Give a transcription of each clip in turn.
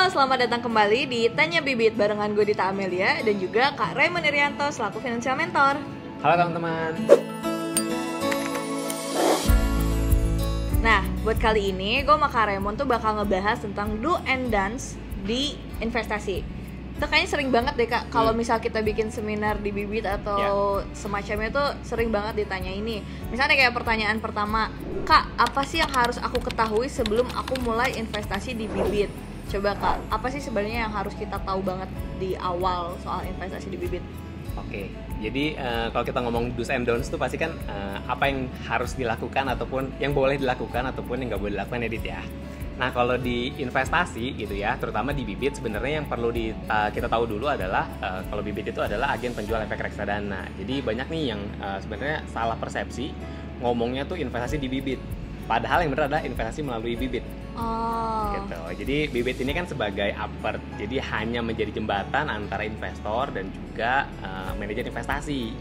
selamat datang kembali di Tanya Bibit barengan gue Dita Amelia dan juga Kak Raymond Irianto selaku Financial Mentor. Halo teman-teman. Nah, buat kali ini gue sama Kak Raymond tuh bakal ngebahas tentang do and don'ts di investasi. Itu kayaknya sering banget deh Kak, kalau misal kita bikin seminar di Bibit atau semacamnya tuh sering banget ditanya ini. Misalnya kayak pertanyaan pertama, Kak, apa sih yang harus aku ketahui sebelum aku mulai investasi di Bibit? Coba Kak, apa sih sebenarnya yang harus kita tahu banget di awal soal investasi di Bibit? Oke, jadi kalau kita ngomong do's and don'ts tuh pasti kan apa yang harus dilakukan ataupun yang boleh dilakukan ataupun yang nggak boleh dilakukan edit ya. Nah kalau di investasi gitu ya, terutama di Bibit sebenarnya yang perlu kita tahu dulu adalah kalau Bibit itu adalah agen penjual efek reksadana. Jadi banyak nih yang sebenarnya salah persepsi ngomongnya tuh investasi di Bibit. Padahal yang benar adalah investasi melalui Bibit. Oh. Gitu. Jadi Bibit ini kan sebagai upper, jadi hanya menjadi jembatan antara investor dan juga manajer investasi.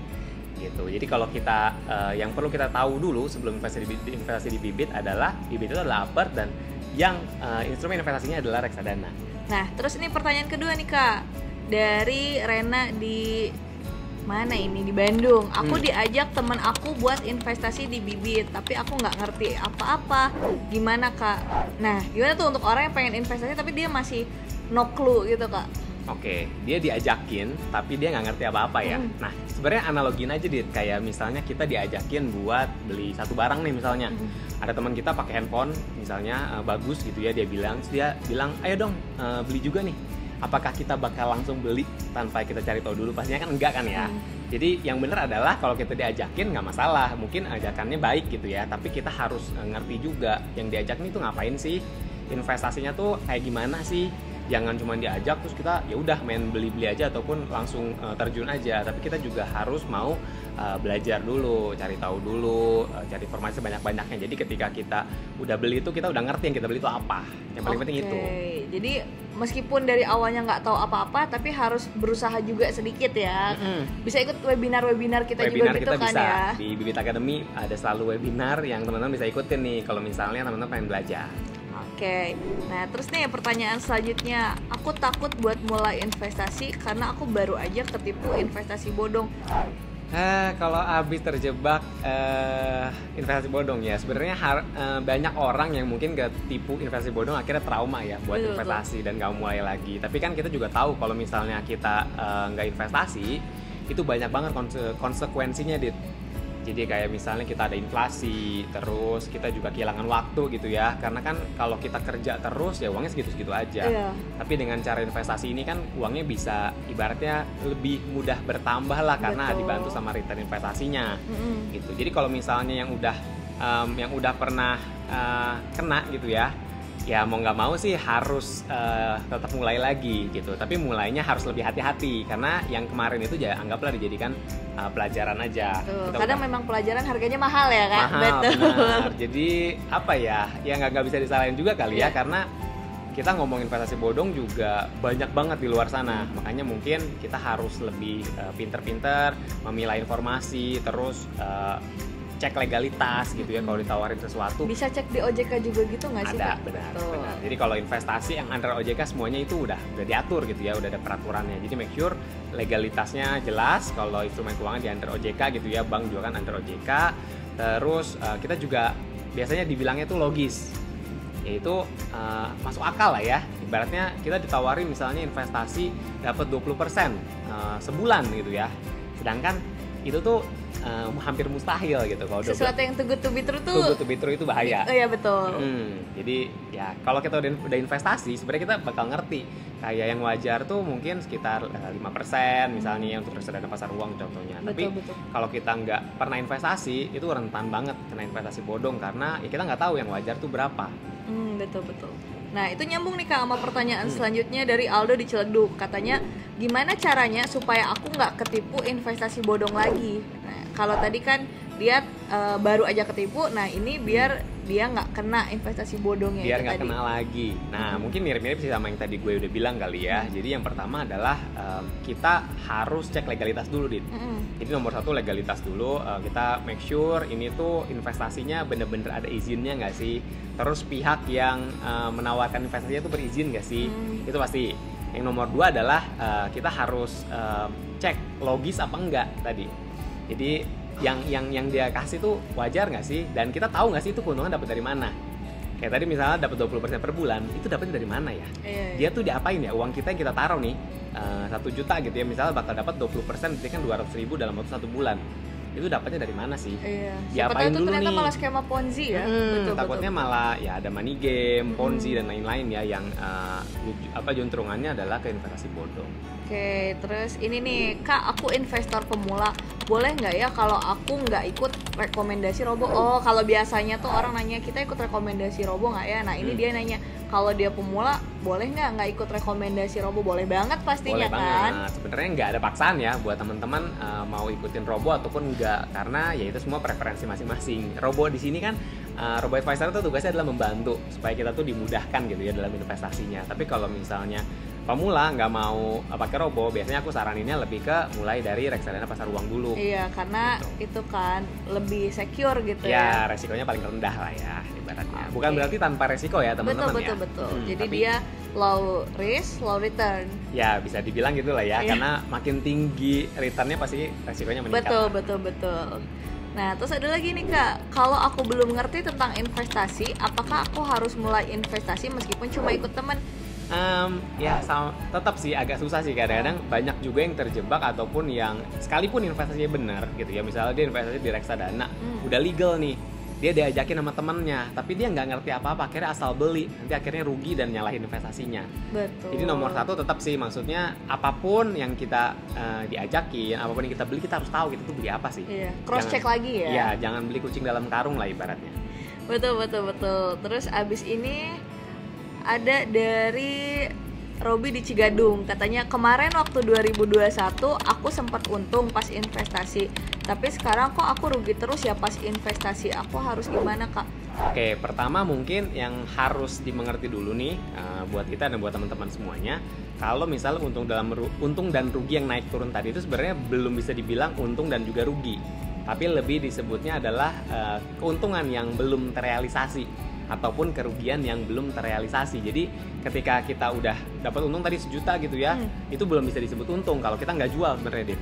Gitu. Jadi kalau kita yang perlu kita tahu dulu sebelum investasi di Bibit adalah Bibit itu adalah upper dan yang instrumen investasinya adalah reksadana. Nah, terus ini pertanyaan kedua nih Kak, dari Rena di mana ini, di Bandung. Aku diajak teman aku buat investasi di Bibit, tapi aku nggak ngerti apa-apa. Gimana Kak? Nah, gimana tuh untuk orang yang pengen investasi tapi dia masih no clue gitu Kak? Oke, dia diajakin tapi dia nggak ngerti apa-apa ya. Nah, sebenarnya analogin aja Dit, kayak misalnya kita diajakin buat beli satu barang nih misalnya. Ada teman kita pakai handphone misalnya bagus gitu ya, dia bilang, ayo dong beli juga nih. Apakah kita bakal langsung beli tanpa kita cari tahu dulu? Pastinya kan enggak kan ya. Jadi yang benar adalah kalau kita diajakin nggak masalah, mungkin ajakannya baik gitu ya, tapi kita harus ngerti juga yang diajak nih tuh ngapain sih, investasinya tuh kayak gimana sih. Jangan cuma diajak terus kita ya udah main beli-beli aja ataupun langsung terjun aja, tapi kita juga harus mau belajar dulu, cari tahu dulu, cari informasi banyak-banyaknya. Jadi ketika kita udah beli itu kita udah ngerti yang kita beli itu apa. Yang paling penting itu. Jadi meskipun dari awalnya nggak tahu apa-apa, tapi harus berusaha juga sedikit ya. Bisa ikut webinar kita juga gitu kan bisa. Ya. Di Bibit Academy ada selalu webinar yang teman-teman bisa ikutin nih kalau misalnya teman-teman pengen belajar. Oke, nah terus nih pertanyaan selanjutnya, aku takut buat mulai investasi karena aku baru aja ketipu investasi bodong. Kalau habis terjebak investasi bodong ya, sebenarnya banyak orang yang mungkin ketipu investasi bodong akhirnya trauma ya buat investasi dan nggak mulai lagi. Tapi kan kita juga tahu kalau misalnya kita nggak investasi, itu banyak banget konsekuensinya Dit. Jadi kayak misalnya kita ada inflasi, terus kita juga kehilangan waktu gitu ya. Karena kan kalau kita kerja terus ya uangnya segitu-segitu aja. Tapi dengan cara investasi ini kan uangnya bisa ibaratnya lebih mudah bertambah lah karena dibantu sama return investasinya. Gitu. Jadi kalau misalnya yang udah pernah kena gitu ya mau nggak mau sih harus tetap mulai lagi gitu. Tapi mulainya harus lebih hati-hati karena yang kemarin itu anggaplah dijadikan pelajaran aja. Kadang memang pelajaran harganya mahal ya Kak. Mahal, benar. Jadi apa ya nggak bisa disalahin juga kali ya karena kita ngomong investasi bodong juga banyak banget di luar sana. Makanya mungkin kita harus lebih pinter-pinter memilah informasi, terus cek legalitas gitu ya kalau ditawarin sesuatu. Bisa cek di OJK juga gitu nggak sih? Ada, benar. Jadi kalau investasi yang under OJK semuanya itu udah diatur gitu ya, udah ada peraturannya. Jadi make sure legalitasnya jelas. Kalau instrumen keuangan di under OJK gitu ya, bank juga kan under OJK. Terus kita juga biasanya dibilangnya itu logis, yaitu masuk akal lah ya. Ibaratnya kita ditawarin misalnya investasi dapat 20% sebulan gitu ya. Sedangkan itu tuh hampir mustahil gitu kalau sesuatu yang too good to be true itu bahaya. Oh iya betul. Jadi ya kalau kita udah investasi sebenarnya kita bakal ngerti kayak yang wajar tuh mungkin sekitar 5% misalnya untuk reksadana pasar uang contohnya. Tapi kalau kita nggak pernah investasi itu rentan banget kena investasi bodong karena ya kita nggak tahu yang wajar tuh berapa. Betul. Nah itu nyambung nih Kak sama pertanyaan selanjutnya dari Aldo di Ciledug. Katanya gimana caranya supaya aku nggak ketipu investasi bodong lagi. Nah kalau tadi kan dia baru aja ketipu, nah ini biar dia nggak kena investasi bodongnya biar itu nggak tadi. kena lagi. Nah mungkin mirip-mirip sih sama yang tadi gue udah bilang kali ya. Jadi yang pertama adalah kita harus cek legalitas dulu, Din. Jadi nomor satu legalitas dulu, kita make sure ini tuh investasinya bener-bener ada izinnya nggak sih. Terus pihak yang menawarkan investasinya itu berizin nggak sih, itu pasti. Yang nomor dua adalah kita harus cek logis apa enggak tadi. Jadi yang dia kasih tuh wajar nggak sih, dan kita tahu nggak sih itu keuntungan dapat dari mana. Kayak tadi misalnya dapat 20% per bulan, itu dapatnya dari mana ya? Dia tuh diapain ya, uang kita yang kita taruh nih 1 juta gitu ya, misalnya bakal dapat 20%, berarti kan 200.000 dalam waktu 1 bulan. Itu dapatnya dari mana sih? Diapain dulu ternyata nih? Malah skema Ponzi ya. Betul, takutnya malah ya ada money game, Ponzi dan lain-lain ya, yang juntrungannya adalah ke investasi bodong. Oke, terus ini nih Kak, aku investor pemula, boleh nggak ya kalau aku nggak ikut rekomendasi Robo? Oh, kalau biasanya tuh orang nanya kita ikut rekomendasi Robo nggak ya? Nah ini dia nanya, kalau dia pemula boleh nggak ikut rekomendasi Robo? Boleh banget pastinya. Boleh kan? Banget. Sebenarnya nggak ada paksaan ya buat teman-teman mau ikutin Robo ataupun nggak, karena ya itu semua preferensi masing-masing. Robo di sini kan Robo Advisor tuh tugasnya adalah membantu supaya kita tuh dimudahkan gitu ya dalam investasinya. Tapi kalau misalnya pemula nggak mau pakai Robo, biasanya aku saraninnya lebih ke mulai dari reksadana pasar uang dulu. Iya, karena itu kan lebih secure gitu ya. Ya, resikonya paling rendah lah ya ibaratnya. Bukan berarti tanpa resiko ya teman-teman ya. Betul. Jadi tapi dia low risk, low return. Ya, bisa dibilang gitu lah ya, karena makin tinggi returnnya pasti resikonya meningkat. Betul. Nah, terus ada lagi nih Kak, kalau aku belum ngerti tentang investasi, apakah aku harus mulai investasi meskipun cuma ikut teman? Tetap sih agak susah sih, kadang-kadang banyak juga yang terjebak ataupun yang sekalipun investasinya benar gitu ya, misalnya dia investasi di reksadana udah legal nih, dia diajakin sama temennya tapi dia nggak ngerti apa-apa, akhirnya asal beli, nanti akhirnya rugi dan nyalahin investasinya. Betul. Jadi nomor satu tetap sih, maksudnya apapun yang kita diajakin, apapun yang kita beli, kita harus tahu kita tuh beli apa sih. Cross check lagi ya. Iya, jangan beli kucing dalam karung lah ibaratnya. Betul. Terus abis ini ada dari Robi di Cigadung, katanya kemarin waktu 2021 aku sempat untung pas investasi, tapi sekarang kok aku rugi terus ya pas investasi, aku harus gimana Kak? Oke, pertama mungkin yang harus dimengerti dulu nih buat kita dan buat teman-teman semuanya, kalau misalnya untung dan rugi yang naik turun tadi itu sebenarnya belum bisa dibilang untung dan juga rugi, tapi lebih disebutnya adalah keuntungan yang belum terrealisasi ataupun kerugian yang belum terrealisasi. Jadi ketika kita udah dapat untung tadi 1 juta gitu ya, itu belum bisa disebut untung kalau kita nggak jual sebenarnya, Dit.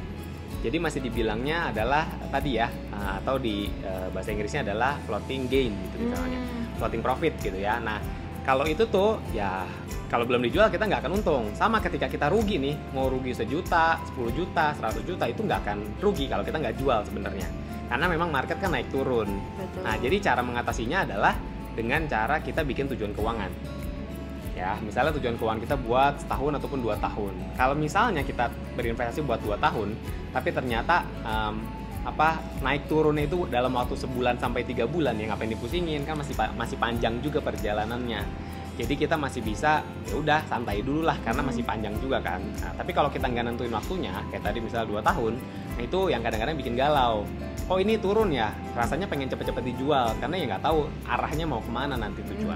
Jadi masih dibilangnya adalah tadi ya, atau di bahasa Inggrisnya adalah floating gain gitu misalnya, floating profit gitu ya. Nah kalau itu tuh ya kalau belum dijual kita nggak akan untung. Sama ketika kita rugi nih, mau rugi 1 juta, 10 juta, 100 juta, itu nggak akan rugi kalau kita nggak jual sebenarnya, karena memang market kan naik turun. Betul. Nah jadi cara mengatasinya adalah dengan cara kita bikin tujuan keuangan. Ya, misalnya tujuan keuangan kita buat setahun ataupun 2 tahun. Kalau misalnya kita berinvestasi buat 2 tahun, tapi ternyata naik turunnya itu dalam waktu sebulan sampai 3 bulan, ya ngapain dipusingin, kan masih panjang juga perjalanannya. Jadi kita masih bisa ya udah santai dulu lah karena masih panjang juga kan. Nah, tapi kalau kita nggak nentuin waktunya, kayak tadi misalnya 2 tahun, nah itu yang kadang-kadang bikin galau. Oh ini turun ya, rasanya pengen cepet-cepet dijual karena ya nggak tahu arahnya mau kemana nanti tujuan.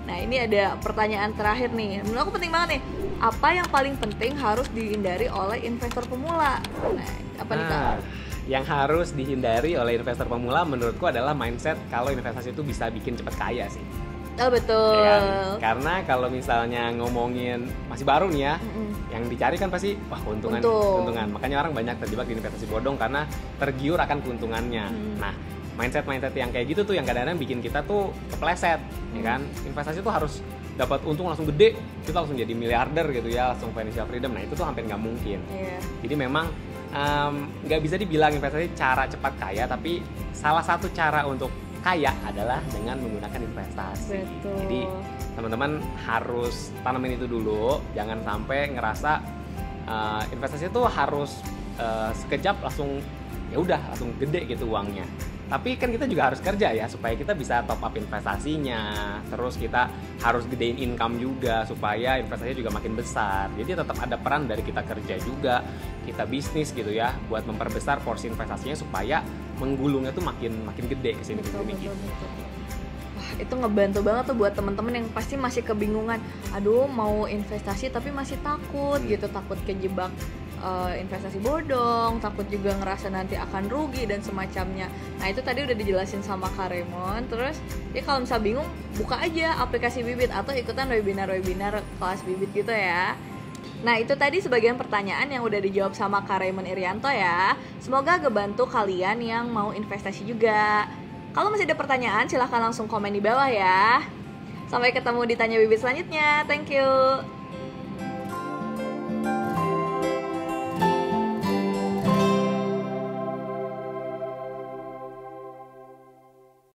Nah ini ada pertanyaan terakhir nih, menurut aku penting banget nih. Apa yang paling penting harus dihindari oleh investor pemula? Nah apa nih Kak? Yang harus dihindari oleh investor pemula menurutku adalah mindset kalau investasi itu bisa bikin cepet kaya sih. Oh betul. Ya kan? Karena kalau misalnya ngomongin masih baru nih ya, yang dicari kan pasti keuntungan. Makanya orang banyak terjebak di investasi bodong karena tergiur akan keuntungannya. Nah, mindset yang kayak gitu tuh yang kadang-kadang bikin kita tuh kepleset, ya kan? Investasi tuh harus dapat untung langsung gede, kita langsung jadi miliarder gitu ya, langsung financial freedom. Nah, itu tuh hampir nggak mungkin. Jadi memang nggak bisa dibilang investasi cara cepat kaya, tapi salah satu cara untuk kaya adalah dengan menggunakan investasi. Betul. Jadi teman-teman harus tanamin itu dulu, jangan sampai ngerasa investasi itu harus sekejap langsung ya udah langsung gede gitu uangnya. Tapi kan kita juga harus kerja ya supaya kita bisa top up investasinya. Terus kita harus gedein income juga supaya investasinya juga makin besar. Jadi tetap ada peran dari kita kerja juga, kita bisnis gitu ya, buat memperbesar porsi investasinya supaya menggulungnya tuh makin gede kesini. Betul. itu ngebantu banget tuh buat temen-temen yang pasti masih kebingungan, aduh mau investasi tapi masih takut gitu, takut kejebak investasi bodong, takut juga ngerasa nanti akan rugi dan semacamnya. Nah itu tadi udah dijelasin sama Kak Raymond. Terus ya kalau misal bingung, buka aja aplikasi Bibit atau ikutan webinar kelas Bibit gitu ya. Nah itu tadi sebagian pertanyaan yang udah dijawab sama Kak Raymond Irianto ya. Semoga ngebantu kalian yang mau investasi juga. Kalau masih ada pertanyaan silahkan langsung komen di bawah ya. Sampai ketemu di Tanya Bibit selanjutnya. Thank you.